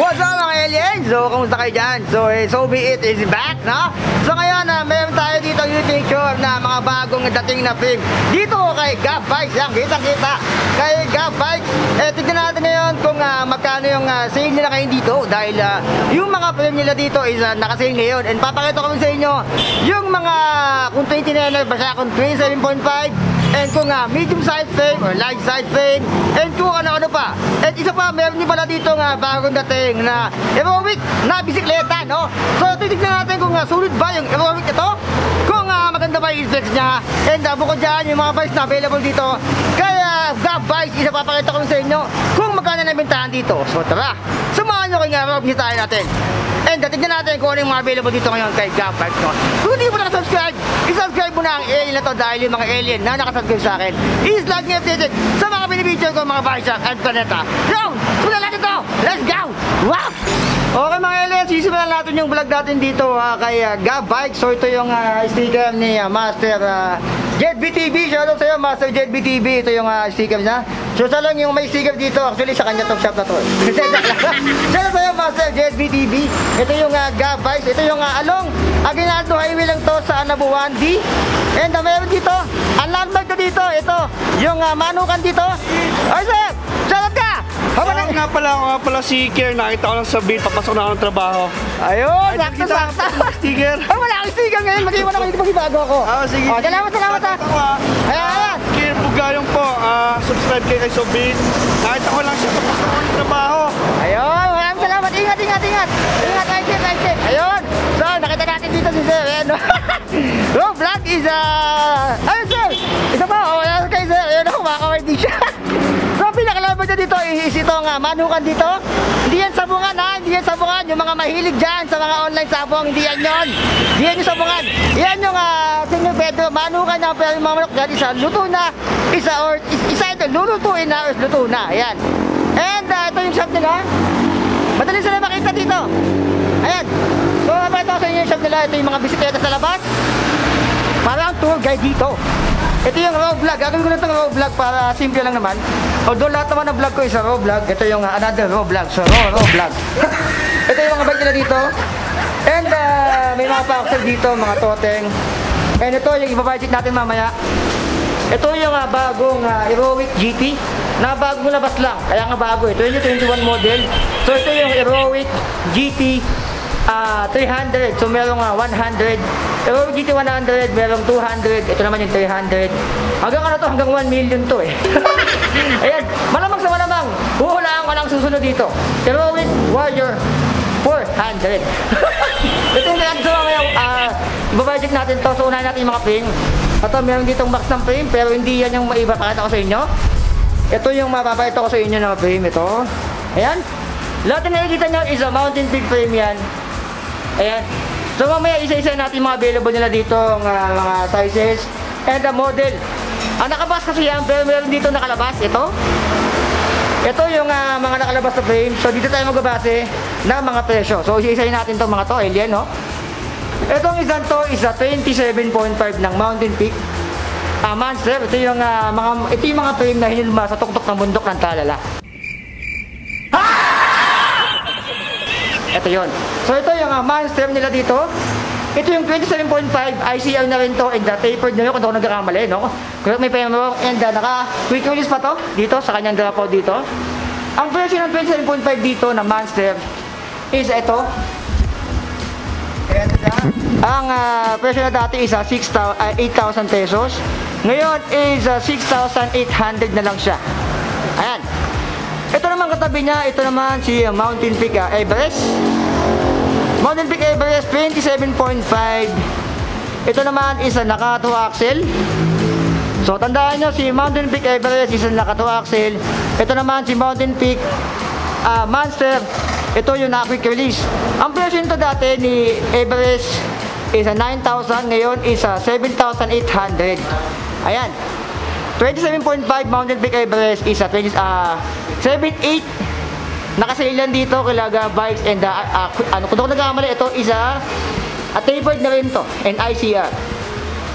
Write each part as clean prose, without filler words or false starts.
What's up mga aliens? So, kamusta kayo dyan? So be it is back, no? So ngayon, meron tayo dito yung picture na mga bagong dating na film dito kay Gab Bikes. Yan, kita-kita kay Gab Bikes. Tignan natin ngayon kung magkano yung sale nila ngayon dito. Dahil yung mga film nila dito is nakasale ngayon. And papakita ko sa inyo yung mga kung 29 ba siya, kung 27.5, and kung medium size frame or large size frame, and kung ano-ano pa. At isa pa, meron din pala dito bagong dating na aerobic na bisikleta, no? So titignan natin kung sulit ba yung aerobic ito, kung maganda ba yung specs niya, and bukod dyan yung mga bikes na available dito. Kaya Gab Bikes, isa papakita ko sa inyo kung magkano na bentahan dito. So tara, samahan nyo kay aerobic tayo natin. And tignan natin kung ano yung mga available dito ngayon kay Gab Bikes, no? Kung hindi mo nakasubscribe, isubscribe mo na ang alien na to, dahil yung mga alien na nakasubscribe sa akin is lagi updated sa mga binibideo ko, mga Bioshock and Planeta. Yo! Simulan natin to! Let's go! Wow! Okay mga aliens, sisimulan natin yung vlog natin dito kay Gab Bikes. So ito yung sticker ni Master Jet BTB. Shoutout sa'yo Master Jet BTB. Ito yung sticker niya. So sa lang yung may sticker dito, actually sa kanya tong shop na to. Shoutout sa'yo Master Jet BTB. Ito yung Gab Bikes. Ito yung along Aguinaldo Highway lang to sa Anabuan D. And meron dito, ang landmark na dito, ito yung manukan dito. Ay sir, shoutout ka! Nga pala si Kier, nakita ko lang sa bill, papasok na ako ng trabaho. Ayun, sakto-sakto. Sticker? Ay, wala akong sticker ngayon, mag-iwan ako dito, mag-ibago ako. Sige. Salamat ha. Ayan. Kier Bugayong po, subscribe kayo kay Sobin. Nakita ko lang siya, papasok ako ng trabaho. Ayun, maraming salamat. Ingat. Ingat, right safe. Ayun. So, nakita natin dito si Sir. Ayan. Road vlog is ayun sir, ito pa, ayan kay Sir. Ayun ako, makakaway din siya. So, pinakalaban niya dito is itong manukan dito. Hindi yan sabungan hindi yan sabungan. Yung mga mahilig dyan sa mga online sabong, hindi yan yun. Hindi yan yung sabungan. Yan yung Senyor Pedro, manukan na, pero yung mga manok dyan, isa luto na, isa ito lulutuin na or luto na. Ayan. And ito yung shop nila. Madali sila makita dito. Ayan. So, ito sa inyo yung shop nila. Ito yung mga bisikleta sa labas. Parang tour guide dito. Ito yung raw vlog. Gagawin ko na itong raw vlog para simple lang naman. Although lahat naman ng vlog ko is raw vlog. Ito yung another raw vlog. So raw vlog. Ito yung mga bike nila dito. And may mga paksel dito, mga toteng. And ito yung ibabudget natin mamaya. Ito yung bagong Heroic GT na bagong labas lang. Kaya nga bago. Ito yung 21 model. So ito yung Heroic GT 300. So merong 100. Heroic GT 100, merong 200. Ito naman yung 300. Hanggang ano to? Hanggang 1 million to eh. Ayan. Malamang sa malamang. Huhulaan ko lang susunod dito. Heroic Warrior 400. Ito yung natin sa mga ibabudget natin to. So unahin natin yung mga frame. Ito meron ditong box ng frame, pero hindi yan yung maibapakita ko sa inyo. Ito yung mapapakita ko sa inyo na frame. Ito. Ayan. Lahat na nakikita nyo is a Mountain Peak frame yan. Ayan. So mamaya isa-isa natin mga available nila dito mga sizes and the model. Nakabas kasi yan, pero meron dito nakalabas. Ito yung mga nakalabas na frame. So dito tayo magbabase ng mga presyo. So isa-isahin natin itong mga to, alien, no? Itong isang to is a 27.5 ng Mountain Peak Monster. Ito yung mga frame na hinilma sa tuktok ng bundok ng Talala. Ito yun. So ito yung Monster nila dito. Ito yung 27.5 ICL na rin to, and tapered na yun kung ako nagkakamali, no? Correct me if I'm wrong. And quick release pa to dito sa kanyang dropout dito. Ang presyo ng 27.5 dito na Monster is ito. Ang presyo na dati is 8,000 pesos. Ngayon is 6,800 na lang siya. Ayan. Ito naman katabi niya, ito naman si Mountain Peak Everest. Mountain Peak Everest 27.5. Ito naman is naka 2 axle. So tandaan nyo, si Mountain Peak Everest is naka 2 axle. Ito naman si Mountain Peak Monster. Ito yung quick release. Ang presyo nito dati ni Everest is 9,000, ngayon is 7,800. Ayan. 27.5 Mountain Peak Everest is 7.8. Nakasailan dito kay Gab Bikes, and kung ako nagkamali, ito is tapered na rin to, and ICR.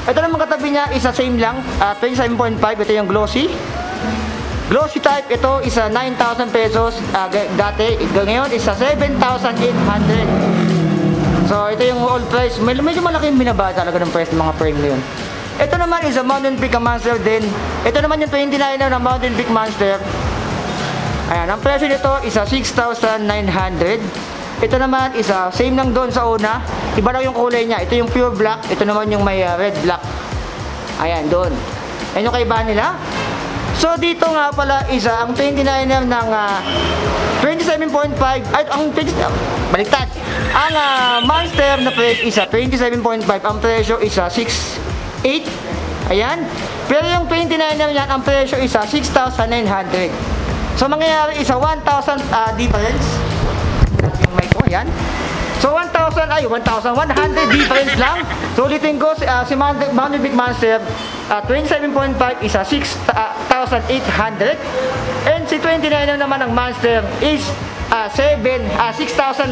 Ito naman katabi niya is same lang, 27.5. Ito yung glossy. Glossy type, ito isa 9,000 pesos dati, ngayon isa 7,800. So ito yung old price, medyo malaki yung binaba talaga ng price ng mga frame ngayon. Ito naman is a Mountain Peak Monster din. Ito naman yung 29er na Mountain Peak Monster. Ayan, ang presyo nito is 6,900. Ito naman is same lang doon sa una. Iba lang yung kulay niya. Ito yung pure black. Ito naman yung may red black. Ayan, doon. Ayan yung kaibahan nila. So dito nga pala is ang 29er ng 27.5. Ay, ang baliktad. Ang Monster na price is 27.5. Ang presyo is 6,800. Ayan. Pero yung 29er yan, ang presyo is 6,900. So mangyayari is 1,000 difference. Yung mic ko, ayan. So 1,100 difference lang. So ulitin ko, si Mountain Peak Monster 27.5 is 6,800. And si 29er naman ng Monster is 6,900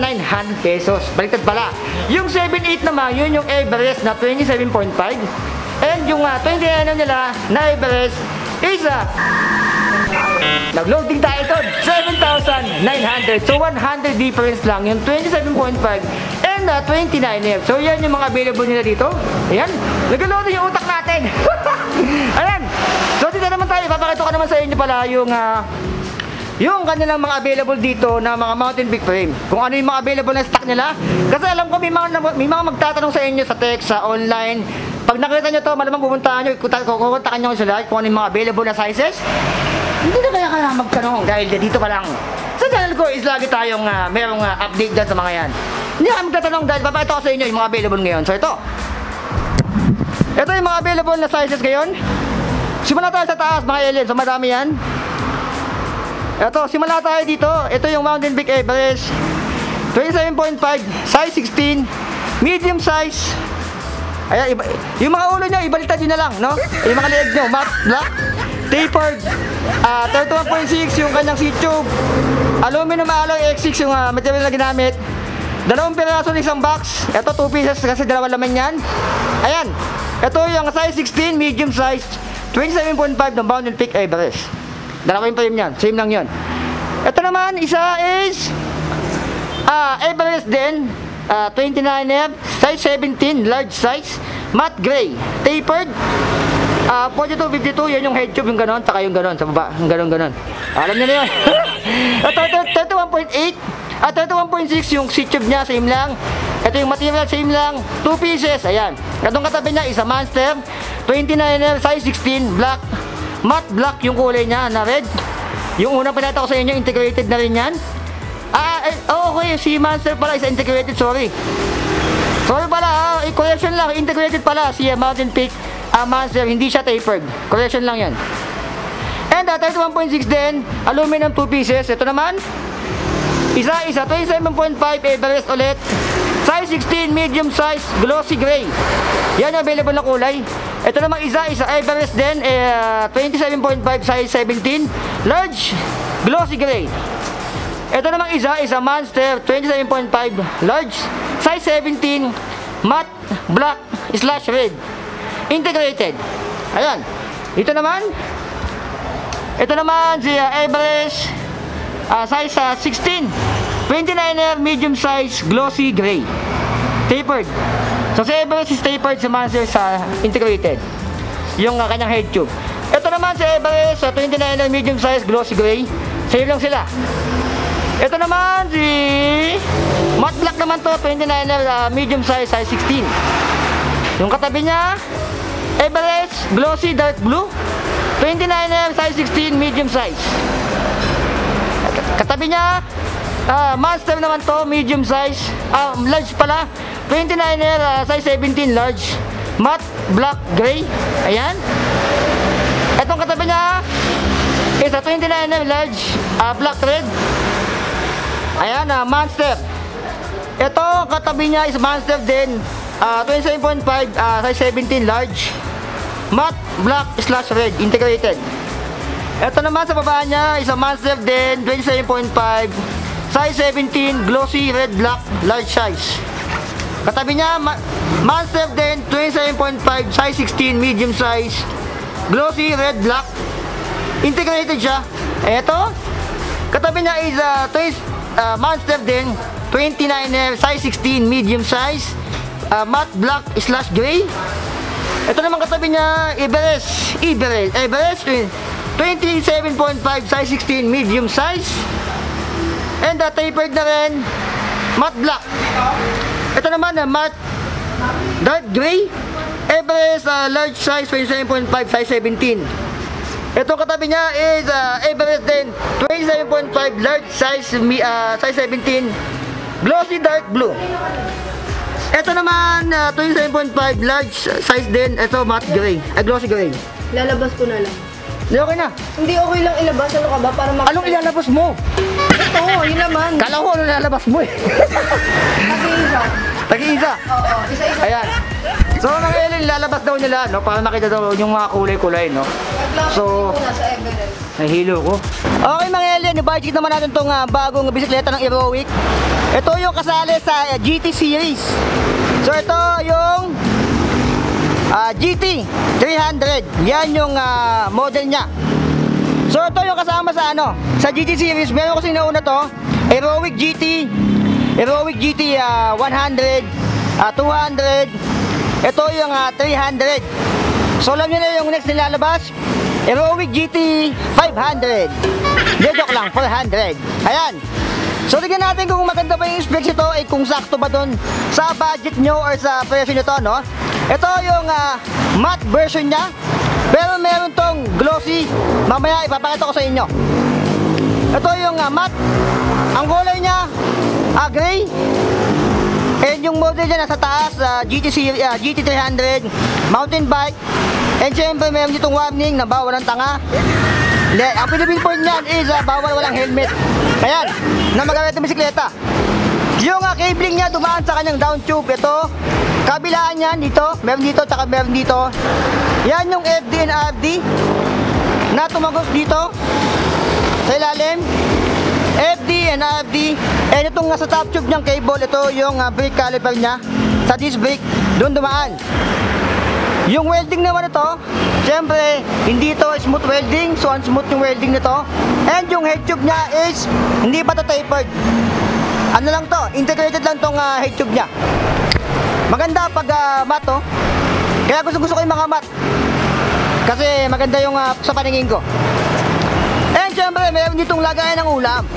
pesos. Baliktad pala. Yung 7.8 naman, yun yung Everest na 27.5. And yung 29er nila na Everest is nag-loading tayo ito, 7,900. So 100 difference lang yung 27.5 and 29er. So yan yung mga available nila dito. Ayan, nag-loading yung utak natin. Ayan. So dito naman tayo, papakita ko naman sa inyo pala yung kanilang mga available dito na mga Mountain Peak frame. Kung ano yung mga available na stock nila. Kasi alam ko may mga magtatanong sa inyo sa text, sa online. Pag nakita nyo to, malamang pupuntahan nyo, kukontakan nyo sila kung ano yung mga available na sizes. Hindi na kaya magtanong dahil dito pa lang. Sa channel ko is lagi tayong merong update dyan sa mga yan. Hindi na magtatanong dahil papakita ko sa inyo yung mga available ngayon. So ito yung mga available na sizes ngayon. Simula tayo sa taas mga alien. So madami yan. Ito, simula tayo dito. Ito yung Mountain Peak Everest 27.5, size 16, medium size. Ayan, yung mga ulo nyo, ibaliktad nyo na lang, no? Yung mga leeg nyo, matte black, tapered, 31.6 yung kanyang seat tube, aluminum alloy X6 yung material na ginamit, 2 piraso ng isang box. Ito 2 pieces kasi 2 laman yan. Ayan, ito yung size 16, medium size, 27.5 ng Mountain Peak Everest. Dalawa yung frame yan, same lang yun. Ito naman, isa is Everest din, 29er, size 17, large size, matte gray, tapered, 42-52, yan yung head tube, yung ganon, saka yung ganon, sa baba, yung ganon. Alam niyo na yun. Ito, 31.8, 31.6 yung seat tube niya, same lang. Ito yung material, same lang, 2 pieces, ayan. Itong katabi niya is a Monster, 29er, size 16, black, matte black yung kulay niya na red. Yung unang pinata ko sa inyo, integrated na rin yan. Okay, si Monster pala is integrated, sorry pala, correction lang, integrated pala si Mountain Peak Monster, hindi siya tapered, correction lang yan. And 31.6 din, aluminum 2 pieces. Ito naman, isa 27.5 Everest ulit, size 16, medium size, glossy gray. Yan yung available na kulay. Ito naman isa Everest din, 27.5, size 17, large, glossy gray. Ito namang isa Monster 27.5 large, size 17, matte black / red, integrated. Ayan. Ito naman si Everest, size 16, 29er, medium size, glossy gray, tapered. So si Everest is tapered, si Monster sa integrated yung kanyang head tube. Ito naman si Everest, 29er, medium size, glossy gray, same lang sila. Ito naman si matte black naman to, 29er, medium size, size 16. Yung katabi niya, Everest glossy dark blue, 29er, size 16, medium size. Katabi niya, Monster naman to, medium size, large pala, 29er, size 17, large, matte black gray. Ayan. Itong katabi niya is 29er, large, black red. Ayan, Monster. Ito, katabi niya is Monster din, 27.5, size 17, large, matte black / red, integrated. Ito naman sa baba niya is a Monster din, 27.5, size 17, glossy red black, large size. Katabi niya, Monster din, 27.5, size 16, medium size, glossy red black. integrated siya. Ito, katabi niya is twist monster din, 29er, size 16, medium size, matte black slash gray. Ito naman katabi niya, Everest 27.5, size 16, medium size. And tapered na rin, matte black. Ito naman matte dark gray, Everest large size, 27.5, size 17. Ito katabi niya is Everest din, 27.5, large size, size 17, glossy dark blue. Ito naman 27.5, large size din. Ito matte gray, glossy gray. Lalabas ko na lang. Hindi okay na. Hindi okay lang ilabas. Ano ka ba? Para Anong ilalabas mo? Ito, yun naman. Kala ko ano ilalabas mo eh. Nag-iisa. Tag-iisa. Oo, isa-isa. Ayan. So mga alien, lalabas daw nila, no? Para makita daw yung mga kulay-kulay, no? So, Nasa Everest. nahilo ko. Okay mga alien, i-budget naman natin itong bagong bisikleta ng Aerowick. Ito yung kasali sa GT series. So ito yung GT 300. Yan yung model niya. So ito yung kasama sa sa GT series. Meron kasi nauna to, Aerowick GT 100, 200. Ito yung 300. So alam niyo na yung next nilalabas, Aerowick GT 500. Joke lang, 400. Ayan. So tignan natin kung maganda ba yung specs ito, ay kung sakto ba dun sa budget nyo or sa presyo nito, no? Ito yung matte version niya, pero meron tong glossy. Mamaya ipapakita ko sa inyo. Ito yung matte. Ang kulay niya gray. And yung model niya nasa taas, GT 300 mountain bike. And syempre meron ditong warning na bawal ang tanga. Hindi, ang pinipinpoint niyan is bawal walang helmet. Ayan, na magamit ng bisikleta. Yung cabling niya dumaan sa kanyang down tube. Ito, kabilaan niyan dito, meron dito, tsaka meron dito. Yan yung FD and RD na tumagos dito sa ilalim. FD and RD. And itong nasa top tube niyang cable, ito yung brake caliper niya sa disc brake, doon dumaan. Yung welding naman ito, siyempre, hindi ito smooth welding, so unsmooth yung welding nito. And yung head tube niya is hindi pa ito tapered. Ano lang to, integrated lang tong head tube niya. Maganda pag matte to. Kaya gusto ko yung mga matte. Kasi maganda yung sa paningin ko. And siyempre, meron ditong lagayan ng ulam.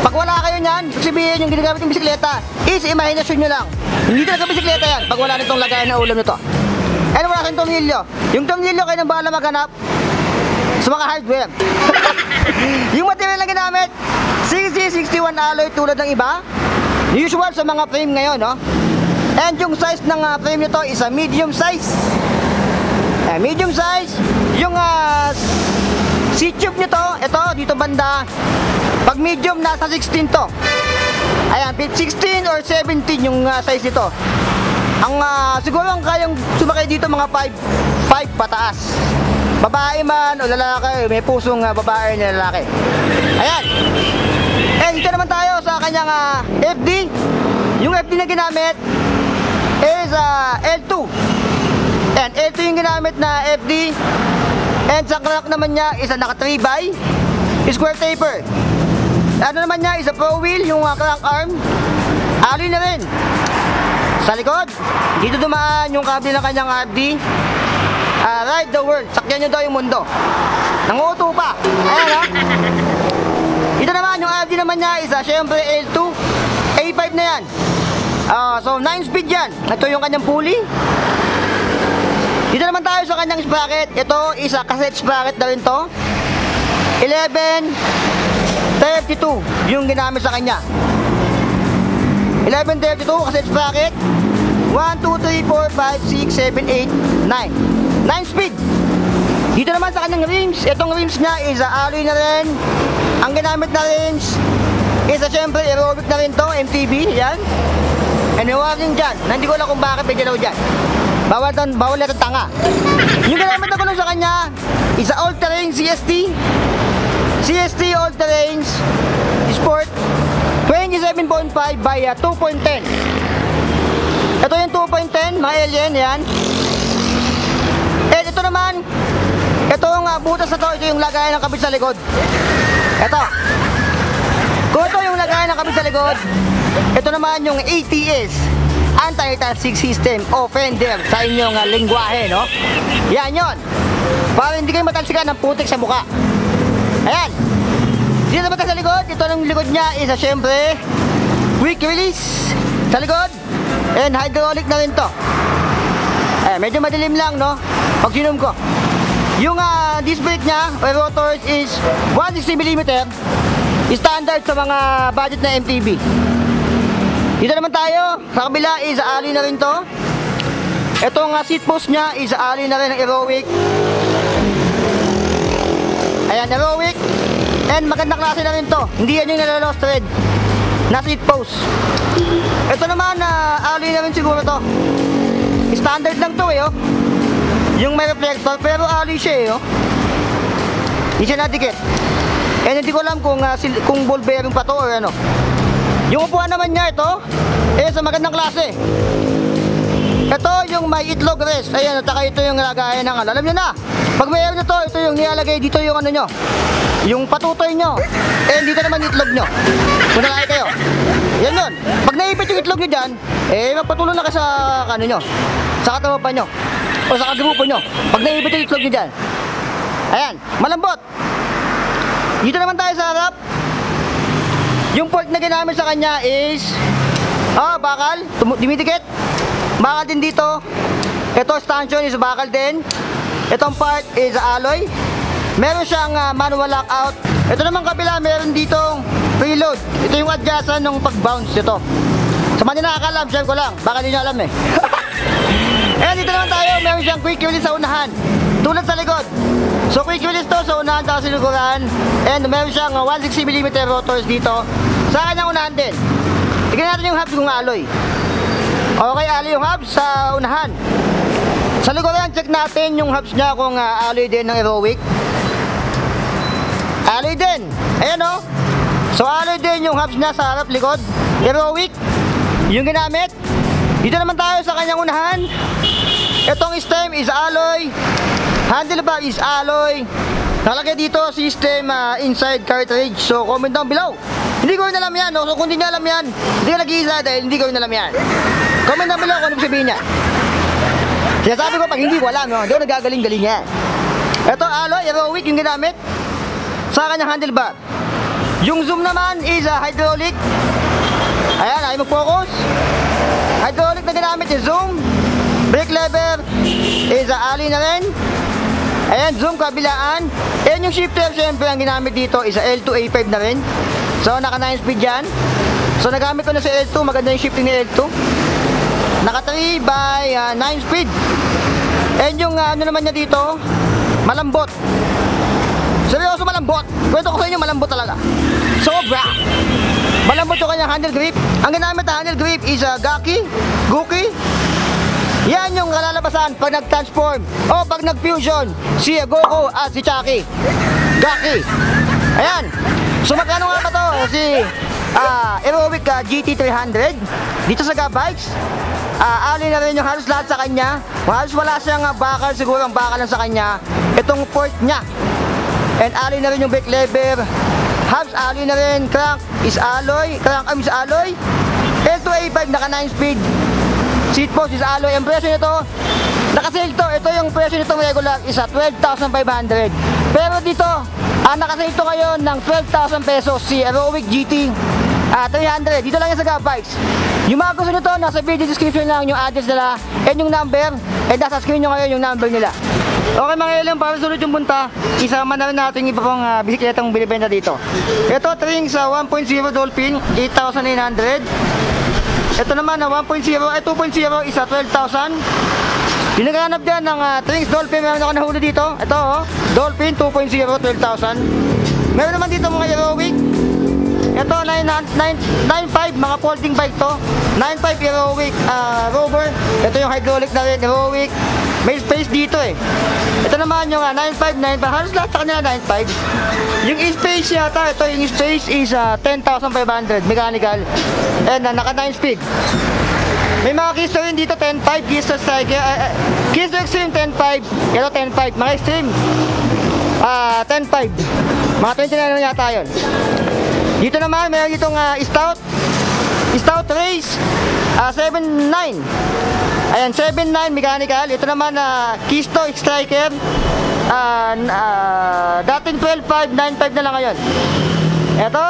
Pag wala kayo niyan, sabihin yung ginagamit yung bisikleta is imahinasyon nyo lang. Hindi talaga bisikleta yan pag wala nitong lagayan ng ulam nito. And wala kayong tornilyo. Yung tornilyo kayo nang bahala maghanap sa mga hardware. Yung material na ginamit, 6061 alloy tulad ng iba. Usual sa mga frame ngayon, no? And yung size ng frame nito is a medium size. Medium size. Yung seat tube nito, ito dito banda. Pag medium, nasa 16 to. Ayan, 16 or 17 yung size nito. Ang siguro ang kayang sumakay dito mga 5 pataas. Babae man o lalaki, may pusong babae na lalaki. Ayan. Eh dito naman tayo sa kanyang FD. Yung FD na ginamit is L2. And L2 yung ginamit na FD. And sa crank naman niya is naka 3x square taper. Ano naman niya is a pro wheel, yung crank arm. Alloy na rin. Sa likod, dito dumaan yung kable ng kanyang RD. Ride the world, sakyan nyo daw yung mundo. Nanguto pa. Ayan ha. Ito naman, yung RD naman niya is syempre L2. A5 na yan. So 9 speed yan. Ito yung kanyang pulley. Dito naman tayo sa kanyang sprocket. Ito is cassette sprocket na rin to. 1132 yung ginamit sa kanya. 1132 cassette sprocket. 1, 2, 3, 4, 5, 6, 7, 8, 9. 9 speed. Dito naman sa kanyang rims, itong rims niya is alloy na rin. Ang ginamit na rims is syempre Aerowick na rin to, MTB, yan. And may warning dyan, na hindi ko alam kung bakit may dalaw dyan. Bawal na tanga. Yung ginamit na ko sa kanya is all-terrain CST. CST all-terrain Sport 27.5 by 2.10. Ito yung 2.10 mga alien, yan. And ito naman Itong butas na to, ito yung lagayan ng kabit sa likod. Ito. Kung ito yung lagayan ng kabit sa likod, ito naman yung ATS, Anti-Toxic System o fender sa inyong lingwahe, no? Yan yon. Para hindi kayo matalsikan ng putik sa mukha. Ayan. Dito naman sa likod, ito ng likod niya is syempre quick release sa likod and hydraulic na rin to. Medyo madilim lang, no? Pag sinum ko. Yung disc brake niya, rotors is 160mm, standard sa mga budget na MTB. Dito naman tayo, sa kabila is alloy na rin to. Itong seat post niya is alloy na rin ng Aerowick. Ayan, Aerowick. And magandang klase na rin to. Hindi yan yung nalalost thread na seat post. Ito naman, alloy na rin siguro to. Standard lang to eh, oh. Yung may reflector, pero alloy siya eh, oh. Hindi siya nadikit. And hindi ko alam kung ball bearing pa to or ano. Yung upuan naman niya ito, sa magandang klase. Ito yung may itlog rest. Ayan, at saka ito yung lagayan ng ano. Alam nyo na, pag mayroon nyo to, ito yung nilalagay dito yung ano nyo, yung patutoy nyo. Dito naman yung itlog nyo. Kung nalaki kayo. Yan yun. Pag naipit yung itlog nyo dyan, magpatuloy na kayo sa ano nyo, sa katawapan nyo, o sa kagrupo nyo. Pag naipit yung itlog nyo dyan. Ayan, malambot. Dito naman tayo sa harap. Yung port na ginamit sa kanya is bakal, dumidikit. Bakal din dito. Ito stanchion is bakal din. Itong part is alloy. Meron siyang manual lockout. Ito naman kabila, meron ditong preload. Ito yung adjustan ng pag-bounce ito. Sa mga nakakalam, share ko lang. Baka hindi nyo alam eh. Dito naman tayo, meron siyang quick release sa unahan. Tulad sa likod. So quick release to sa unahan at sa likuran. And meron siyang 160mm rotors dito sa kanyang unahan din. Tignan natin yung hubs kung alloy. Okay, alloy yung hubs sa unahan. Sa likuran, check natin yung hubs niya kung alloy din ng Aerowick. Alloy din. Ayan o. So alloy din yung hubs niya sa harap likod. Aerowick yung ginamit. Dito naman tayo sa kanyang unahan. Itong stem is alloy. Handlebar is alloy. Nakalagay dito system inside cartridge. So comment down below. Hindi ko rin alam yan, no? So kung hindi nyo alam yan, hindi ka nag-iisa dahil hindi ko rin alam yan. Comment down below kung ano sabihin niya. Sinasabi ko pag hindi ko alam, no? Hindi ko nagagaling-galing yan. Ito alloy, Aerowick yung ginamit sa kanyang handlebar. Yung zoom naman is hydraulic. Ayan, ay mag-focus. Hydraulic na ginamit yung zoom. Brake lever is alloy na rin. Ayan, zoom kabilaan. And yung shifter, syempre, ang ginamit dito is L2A5 na rin. So, naka 9 speed yan. So, nagamit ko na sa L2. Maganda yung shifting ni L2. Naka 3 by 9 speed. And yung ano naman niya dito, malambot. Seryoso malambot. Kwento ko sa inyo, malambot talaga. Sobra. Malambot yung kanyang handle grip. Ang ginamit na handle grip is Guki. Yan yung kalalabasan pag nag-transform o pag nag-fusion si Goku at si Chucky. Gaki. Ayan. So magkano nga ba to? Si Aerowick GT300 dito sa Gabikes. Alin na rin yung halos lahat sa kanya. Halos wala siyang bakal, siguro ang bakal lang sa kanya itong port niya. And alloy na rin yung brake lever. Hubs alloy na rin. Crank is alloy. Crank arm is alloy. L2A5 naka 9 speed. Seat post is alloy. Ang presyo nito, nakasale to. Ito yung presyo nito regular is 12,500. Pero dito, nakasale to ngayon ng 12,000 pesos si Aerowick GT 300. Dito lang yan sa Gabikes. Yung mga gusto nito, nasa video description lang yung address nila and yung number. And nasa screen nyo ngayon yung number nila. Okay mga ilang, para sunod yung punta, isama na rin natin yung iba pang bisikletang binibenta dito. Ito, Trings 1.0 Dolphin, 8,900. Ito naman na 1.0, 2.0 isa 12,000. Yung naghanap dyan ng Trings Dolphin, meron ako nahuli dito. Ito, Dolphin 2.0, 12,000. Meron naman dito mga Aerowick. Ito, 9.5, mga folding bike to. 9.5 Aerowick Rover. Ito yung hydraulic na rin, Aerowick. May space dito eh. Ito naman yung 9.5, 9.5. Halos lahat sa kanila 9.5. Yung space yata, ito yung space is 10,500 mechanical. And naka 9 speed. May mga keys to rin dito, 10.5, keys to striker, keys to extreme, 10.5, ito 10.5, mga extreme, 10.5, mga 29 na yata yun. Dito naman, meron ditong Stout Race, 7.9, ayan, 7.9 mechanical. Ito naman, keys to striker, dating 12.5, 9.5 na lang ngayon. Ito,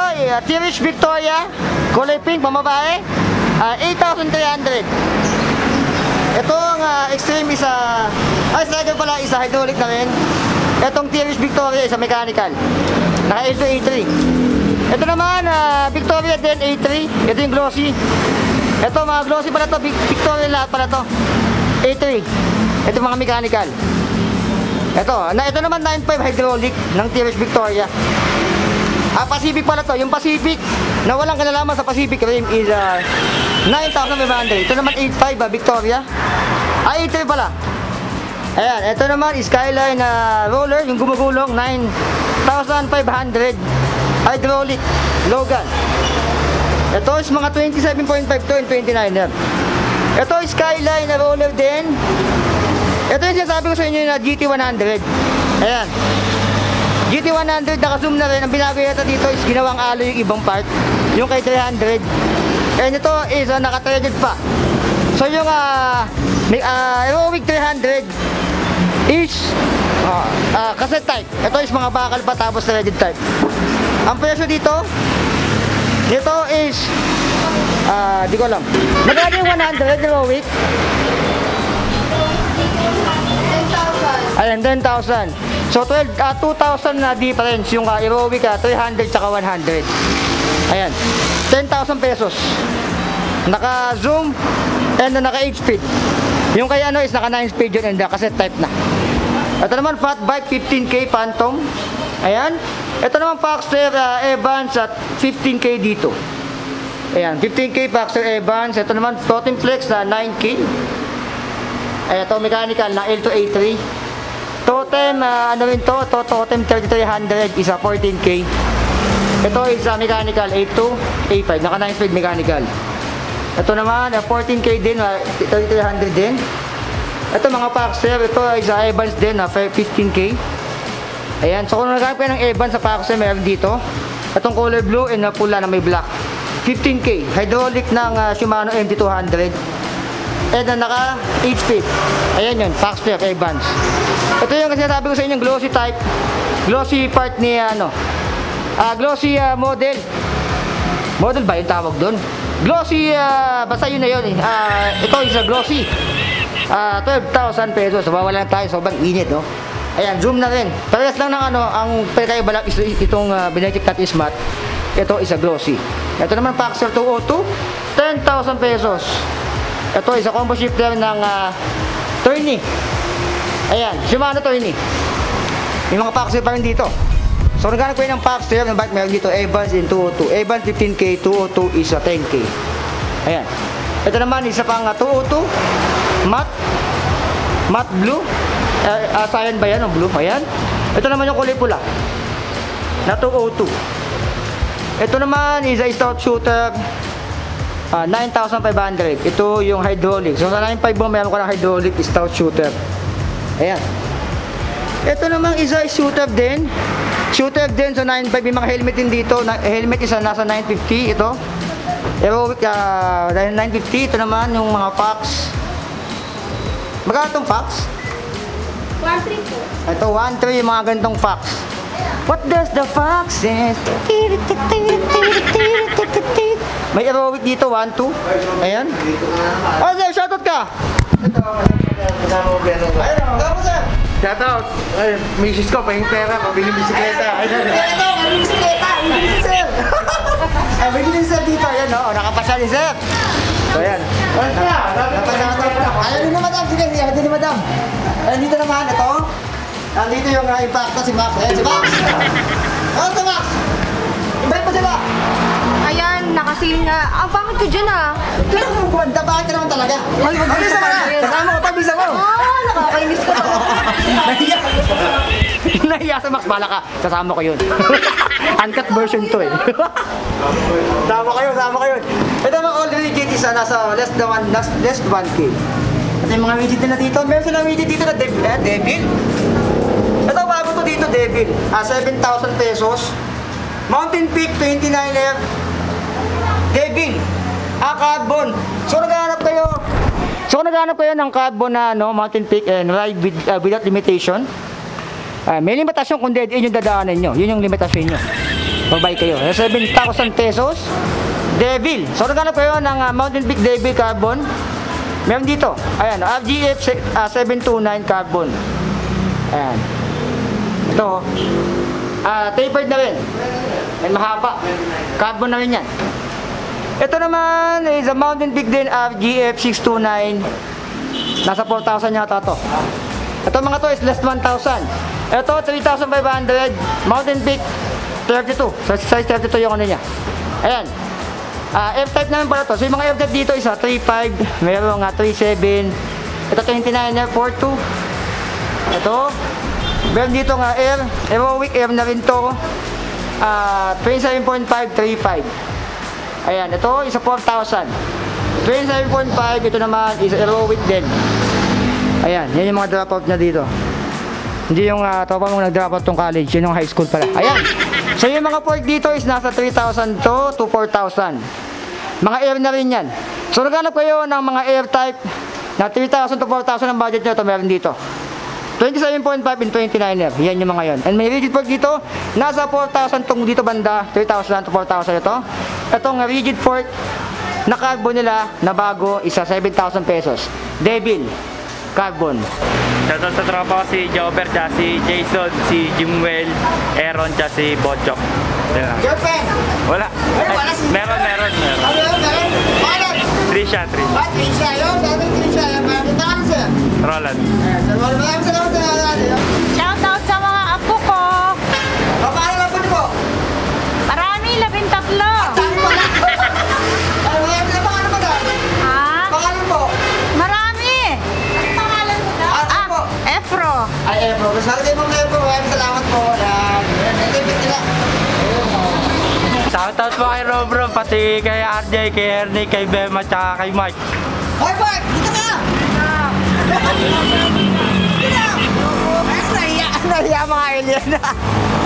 Tirish Victoria, kulay pink, pamabae, 8,300. Ito ang extreme isa, striker pala, isa hydraulic na rin. Itong Tirish Victoria, isa mechanical, naka L2 A3. Ito naman, Victoria din A3, ito yung glossy. Ito mga glossy pala to, Victoria lahat pala to, A3. Ito mga mechanical. Ito naman 9.5 hydraulic ng Tirish Victoria. Pacific pala to, yung Pacific na walang kinalaman sa Pacific Rim is 9,500. Ito naman 8.5 Victoria. A3 pala. Ayan, ito naman Skyline roller, yung gumugulong, 9,500 hydraulic Logan. Ito is mga 27.5 to and 29er. Ito Skyline roller din. Ito yung sinasabi ko sa inyo na GT100. Ayan, GT100 naka-zoom na rin. Ang binago yata dito is ginawang alloy yung ibang part, yung kay 300. And ito is naka-threaded pa. So yung Aerowick 300 is cassette type. Ito is mga bakal pa tapos threaded type. Ang presyo dito is di ko alam. Magkano yung 100 Aerowick? 10,000. Ayan, 10,000. So 2,000 na difference yung Aerowick 300 tsaka 100. Ayan, 10,000 pesos. Naka-zoom and naka 8 speed. Yung kaya is naka 9 speed yun and cassette type na. Ito naman fat bike 15K Phantom. Ayan. Ito naman Paxter Evans at 15K dito. Ayan, 15K Paxter Evans. Ito naman Totem Flex na 9K. Ayan, ito mechanical na L2 A3. Totem, Totem 3300 isa 14K. Ito is mechanical A2, A5, naka 9 speed mechanical. Ito naman 14K din, 3300 din. Ito mga Paxter, ito is Evans din, 15K. Ayan, so kung nagkakap kayo ng Evans sa Paxter, meron dito. Itong color blue and pula na may black. 15K, hydraulic ng Shimano MT200. And naka 8 speed. Ayan yun, Paxter Evans. Ito yung kasi sabi ko sa inyo, glossy type. Glossy part ni glossy model. Model ba yung tawag doon? Glossy, basta yun na yun. Ito is glossy. 12,000 pesos. Mawala tayo, sobrang init, no? Ayan, zoom na rin. Parehas lang ng ang pagkaiba lang itong Binetic Cut is matte. Ito is glossy. Ito naman Paxter 202, 10,000 pesos. Ito is combo shifter ng Tourney. Ayan, Shimano Tourney. Yung mga Paxter pa rin dito. So naghanap ko yun ng Paxter ng bike, meron dito Evans in 202. Evans 15K, 202 is 10K. Ayan. Ito naman isa pang 202 matte blue. Cyan ba yan o blue? Ayan. Ito naman yung kulay pula na 202. Ito naman is a stout shooter 9,500. Ito yung hydraulic. So sa 9.5 mo meron ko ng hydraulic stout shooter. Ayan. Ito naman is a shooter din. Shooter din sa 9.5. May mga helmet din dito. Helmet isa nasa 950. Ito Aerowick 950. Ito naman yung mga Fox. Magkano itong Fox? 1,300 po. Ito 1,300 yung mga ganitong Fox. What does the fox say? May Aerowick dito 1,200. Ayan. Oh sir, shoutout ka. Ayun, sir. Shoutout. Ay, misis ko, pahing pera, pabili bisikleta. Ito, may bisikleta. May sir. Ay, may bisikleta sir dito. Ayan, no? Nakapasya ni sir. So, ayan. Ayan din na madam. Sige, ayan din ni madam. Ayan dito naman, ito. Nandito yung impacta si Max. Ayan, si Max. Ano ito, Max? Invite mo sila. Ayan, nakasil nga. Ang pangit ko dyan ah. Kailangan mo buwanda. Bakit ka naman talaga? Ay, Mabisa ka na. Kasama ko, pabisa ko. Nakakainis ko. Nahiya sa Max, bala ka. Kasama ko yun. Uncut version to eh. Sama kayo. Ito mga all legit is nasa less 1K. At yung mga widget na dito, meron silang widget dito na Devil. Ito, bago to dito, Devil. 7,000 pesos. Mountain Peak 29R. Devil. Carbon. So naghahanap kayo ng carbon na Mountain Peak and ride without limitation. May limitasyon kung yun yung dadaanan nyo. Yun yung limitasyon nyo. Babay kayo. 7,000 pesos. Devil. So naghanap kayo ng Mountain Peak Devil Carbon. Meron dito. Ayan. RGF 729 Carbon. Ayan. Ito. Tapered na rin. And mahaba. Carbon na rin yan. Ito naman is a Mountain Peak din RGF 629. Nasa 4,000 yata to. Ito mga to is less 1,000. Ito 3,500. Mountain Peak 32. So size 32 yung ano niya. Ayan. F-type naman pala to. So yung mga F-type dito is 3.5, mayroong 3.7. Ito 29 4.2. Ito. Meron dito nga Air. Heroic Air na rin to. 27.5, 3.5. Ayan. Ito is 4,000. 27.5. Ito naman is Heroic din. Ayan. Yan yung mga dropout na dito. Hindi yung tropa mong nag-dropout tong college. Yun yung high school pala. Ayan. So yung mga port dito is nasa 3,000 to 4,000. Mga air na rin yan. So naghanap kayo ng mga air type na 3,000 to 4,000 ang budget nyo. Ito meron dito. 27.5 and 29R. Yan yung mga yon. And may rigid port dito. Nasa 4,000 tong dito banda. 3,000 to 4,000 ito. Itong rigid port na carbon nila na bago isa 7,000 pesos. Devil. Carbon. Shoutout sa tropa ko si Jobber, si Jason, si Jimwell, Aaron, si Bochok. Girlfriend! Wala. Wala si... Meron. Meron? Paano? Trisha. Trisha yun? Dami Trisha. Kita ka siya? Roland. Maraming salamat sa natin. Shoutout sa mga apo ko. Paano lang po niyo? Marami, 13. Saan po lang? Maraming na pangalan mo doon? Ha? Pangalan po? Marami. Anong pangalan mo daw? Efro. Ay, Efro. Masarap kayo mga Efro. Maraming salamat po. Nagtipid nila. Shoutout po kay Robro, pati kay RJ, kay Ernie, kay Bema, tsaka kay Mike. Hoy, Mark! Dito ka! Nahiya mga alien.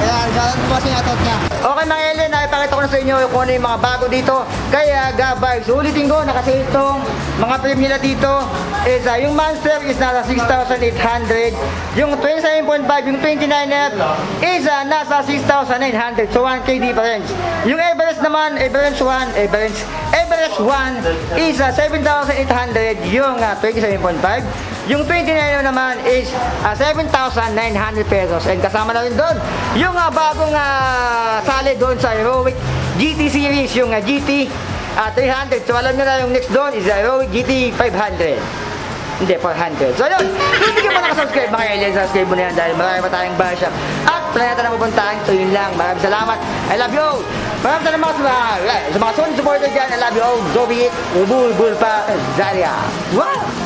Ayan, gano'n po sinatot niya. Okay mga alien, nakipakita ko na sa inyo kung ano yung mga bago dito. Kaya Gabike, so ulitin ko, nakasale itong mga frame nila dito is yung Monster is nasa 6,800. Yung 27.5, yung 29R is nasa 6,900. So 1K difference. Yung Everest naman, Everest 1 is 7,800. Yung 27.5. Yung 29 naman is 7,900 pesos. And kasama na rin doon yung bagong sali doon sa Heroic GT series, yung GT 300. So alam nyo na yung next doon is Heroic GT 500. Hindi, 400. So yun, kung hindi ka pa nakasubscribe mga alien, subscribe mo na yan dahil marami pa tayong basya at planeta na pupuntahan. So yun lang, maraming salamat. I love you all. Maraming salamat sa mga solid supporter dyan. I love you all. Zobiit, Ubul, Bulpa, Zaria. Wow!